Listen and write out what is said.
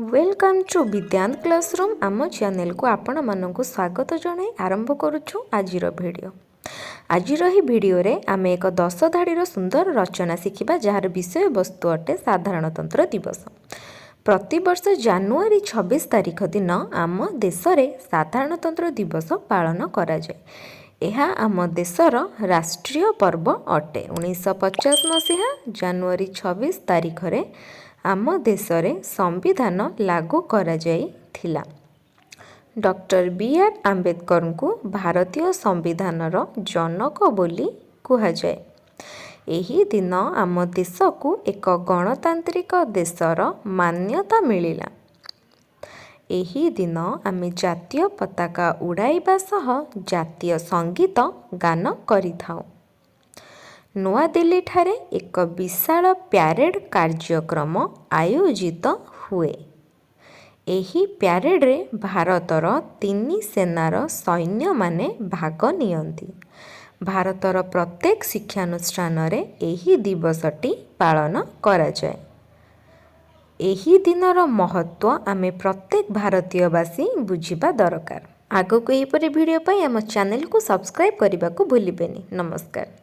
Welcome to विद्यांत classroom आम channel को आपण मानक स्वागत जनाई आरंभ करुछु आजिर वीडियो। आजिर ही वीडियो रे आमे एक 10 धाड़ीर सुंदर रचना शिखिबा जार विषय वस्तु अटे साधारणतंत्र दिवस। प्रतिवर्ष जनवरी 26 तारिख दिन आम देश में साधारणतंत्र दिवस पालन करा जाए। यह आम देशर राष्ट्रीय पर्व अटे। 1950 मसीहा जनवरी 26 तारिख रे आम देश में संविधान लागू करा जाइथिला। Doctor B R. आंबेडकर को भारतीय संविधानर जनक बोली कुहाजाए। एही दिन आम देश को एक गणतांत्रिक देशर मान्यता मिलिला। एही दिन आमे जातीय पताका उड़ाइबा सह जातीय संगीत गान करिथाउ। नवा दिल्ली ठारे एक विशाल प्यारेड कार्यक्रम आयोजित हुए। एही प्यारेड रे भारतर 3 सेनार सैन्य माने भाग नियंती। भारतर प्रत्येक शिक्षानुष्ठान रे एही दिवसटी पालन करा जाए। एही दिनर महत्व आमे प्रत्येक भारतीयवासी बुझिबा दरकार। आगो को एहीपरि वीडियो पाई आम चैनल को सब्सक्राइब करने को भूलिबेनी। नमस्कार।